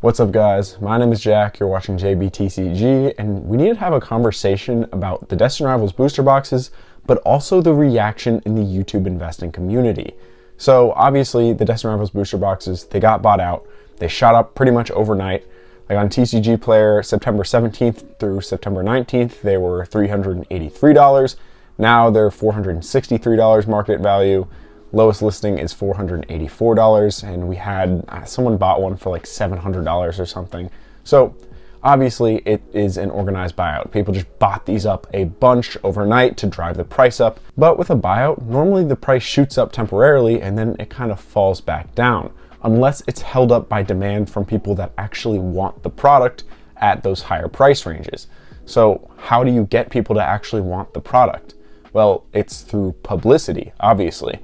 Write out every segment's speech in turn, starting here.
What's up guys, my name is Jack, you're watching JBTCG, and we need to have a conversation about the Destined Rivals booster boxes, but also the reaction in the YouTube investing community. So obviously the Destined Rivals booster boxes, they got bought out, they shot up pretty much overnight. Like on TCG Player, September 17th through September 19th, they were $383. Now they're $463 market value. Lowest listing is $484, and we had someone bought one for like $700 or something. So obviously it is an organized buyout. People just bought these up a bunch overnight to drive the price up. But with a buyout, normally the price shoots up temporarily and then it kind of falls back down, unless it's held up by demand from people that actually want the product at those higher price ranges. So how do you get people to actually want the product? Well, it's through publicity, obviously.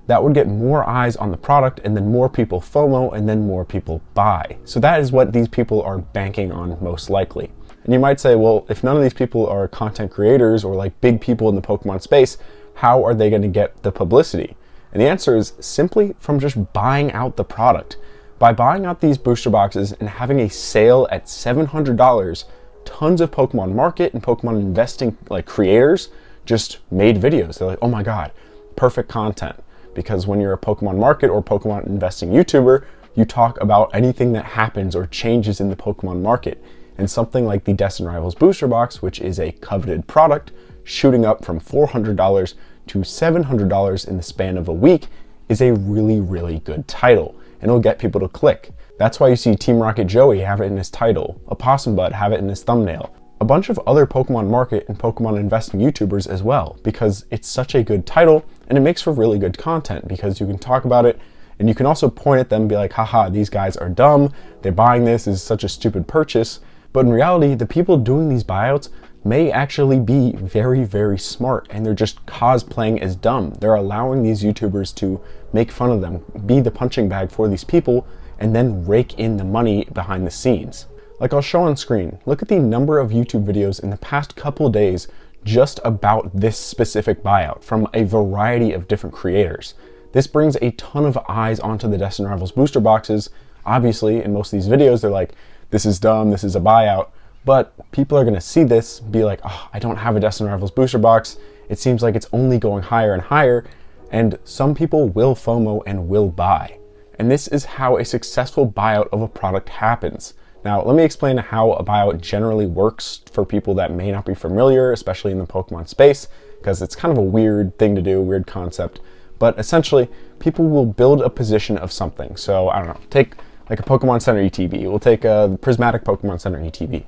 That would get more eyes on the product, and then more people FOMO, and then more people buy. So that is what these people are banking on most likely. And you might say, well, if none of these people are content creators or like big people in the Pokemon space, how are they going to get the publicity? And the answer is simply from just buying out the product. By buying out these booster boxes and having a sale at $700, tons of Pokemon market and Pokemon investing like creators just made videos. They're like, oh my God, perfect content. Because when you're a Pokemon market or Pokemon investing YouTuber, you talk about anything that happens or changes in the Pokemon market. And something like the Destined Rivals booster box, which is a coveted product, shooting up from $400 to $700 in the span of a week, is a really, really good title. And it'll get people to click. That's why you see Team Rocket Joey have it in his title, Opossum Bud have it in his thumbnail, a bunch of other Pokemon market and Pokemon investing YouTubers as well, because it's such a good title and it makes for really good content because you can talk about it and you can also point at them and be like, haha, these guys are dumb, they're buying this is such a stupid purchase. But in reality, the people doing these buyouts may actually be very, very smart and they're just cosplaying as dumb. They're allowing these YouTubers to make fun of them, be the punching bag for these people, and then rake in the money behind the scenes. Like I'll show on screen, look at the number of YouTube videos in the past couple days just about this specific buyout from a variety of different creators. This brings a ton of eyes onto the Destined Rivals booster boxes. Obviously, in most of these videos, they're like, this is dumb, this is a buyout. But people are gonna see this, be like, oh, I don't have a Destined Rivals booster box. It seems like it's only going higher and higher. And some people will FOMO and will buy. And this is how a successful buyout of a product happens. Now, let me explain how a buyout generally works for people that may not be familiar, especially in the Pokemon space, because it's kind of a weird thing to do, weird concept. But essentially, people will build a position of something. So, I don't know, take like a Pokemon Center ETB. We'll take a Prismatic Pokemon Center ETB.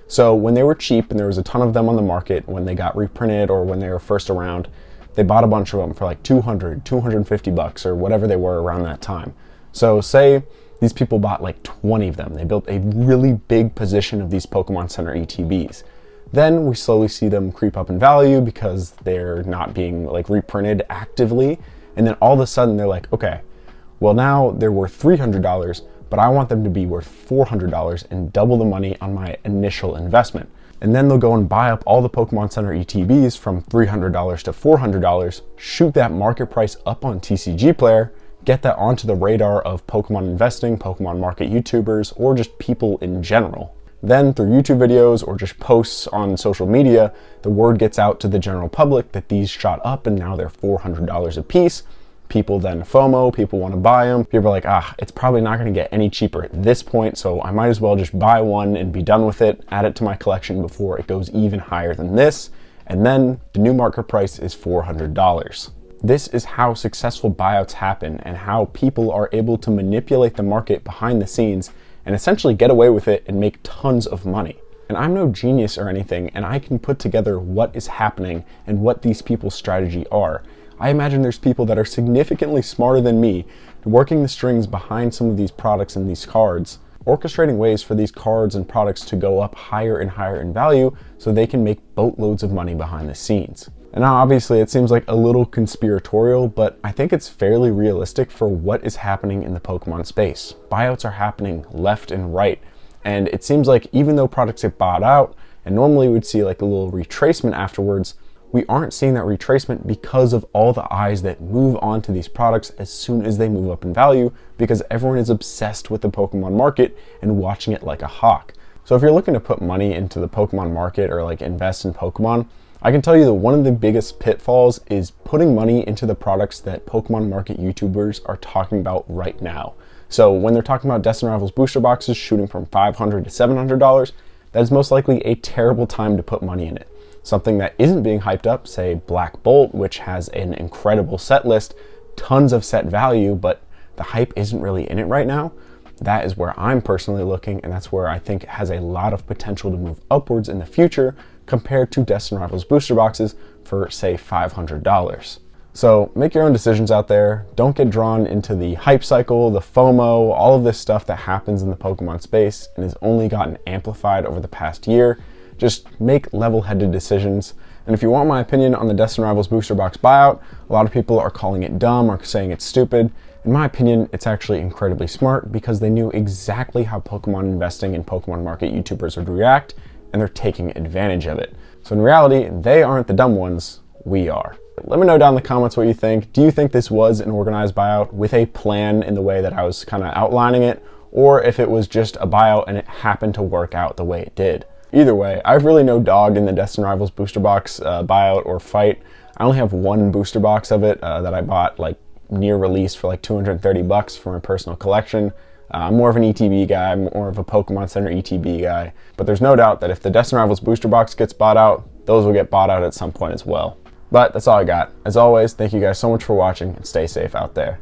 So when they were cheap and there was a ton of them on the market, when they got reprinted or when they were first around, they bought a bunch of them for like 200, 250 bucks or whatever they were around that time. So say these people bought like 20 of them. They built a really big position of these Pokemon Center ETBs. Then we slowly see them creep up in value because they're not being like reprinted actively. And then all of a sudden they're like, okay, well now they're worth $300, but I want them to be worth $400 and double the money on my initial investment. And then they'll go and buy up all the Pokemon Center ETBs from $300 to $400, shoot that market price up on TCG Player, get that onto the radar of Pokemon investing, Pokemon market YouTubers, or just people in general. Then through YouTube videos or just posts on social media, the word gets out to the general public that these shot up and now they're $400 a piece. People then FOMO, people want to buy them. People are like, it's probably not going to get any cheaper at this point, so I might as well just buy one and be done with it, add it to my collection before it goes even higher than this. And then the new market price is $400. This is how successful buyouts happen and how people are able to manipulate the market behind the scenes and essentially get away with it and make tons of money. And I'm no genius or anything, and I can put together what is happening and what these people's strategy are. I imagine there's people that are significantly smarter than me working the strings behind some of these products and these cards, orchestrating ways for these cards and products to go up higher and higher in value so they can make boatloads of money behind the scenes. And now obviously it seems like a little conspiratorial, but I think it's fairly realistic for what is happening in the Pokemon space. Buyouts are happening left and right. And it seems like even though products get bought out, and normally we'd see like a little retracement afterwards, we aren't seeing that retracement because of all the eyes that move on to these products as soon as they move up in value, because everyone is obsessed with the Pokemon market and watching it like a hawk. So if you're looking to put money into the Pokemon market or like invest in Pokemon, I can tell you that one of the biggest pitfalls is putting money into the products that Pokemon market YouTubers are talking about right now. So when they're talking about Destined Rivals booster boxes shooting from $500 to $700, that is most likely a terrible time to put money in it. Something that isn't being hyped up, say Black Bolt, which has an incredible set list, tons of set value, but the hype isn't really in it right now. That is where I'm personally looking, and that's where I think it has a lot of potential to move upwards in the future compared to Destined Rivals booster boxes for, say, $500. So make your own decisions out there. Don't get drawn into the hype cycle, the FOMO, all of this stuff that happens in the Pokemon space and has only gotten amplified over the past year. Just make level-headed decisions. And if you want my opinion on the Destined Rivals booster box buyout, a lot of people are calling it dumb or saying it's stupid. In my opinion, it's actually incredibly smart because they knew exactly how Pokemon investing and Pokemon market YouTubers would react, and they're taking advantage of it. So in reality, they aren't the dumb ones, we are. Let me know down in the comments what you think. Do you think this was an organized buyout with a plan in the way that I was kind of outlining it, or if it was just a buyout and it happened to work out the way it did? Either way, I have really no dog in the Destined Rivals booster box buyout or fight. I only have one booster box of it that I bought like near release for like $230 for my personal collection. I'm more of an ETB guy, I'm more of a Pokemon Center ETB guy, but there's no doubt that if the Destined Rivals booster box gets bought out, those will get bought out at some point as well. But that's all I got. As always, thank you guys so much for watching and stay safe out there.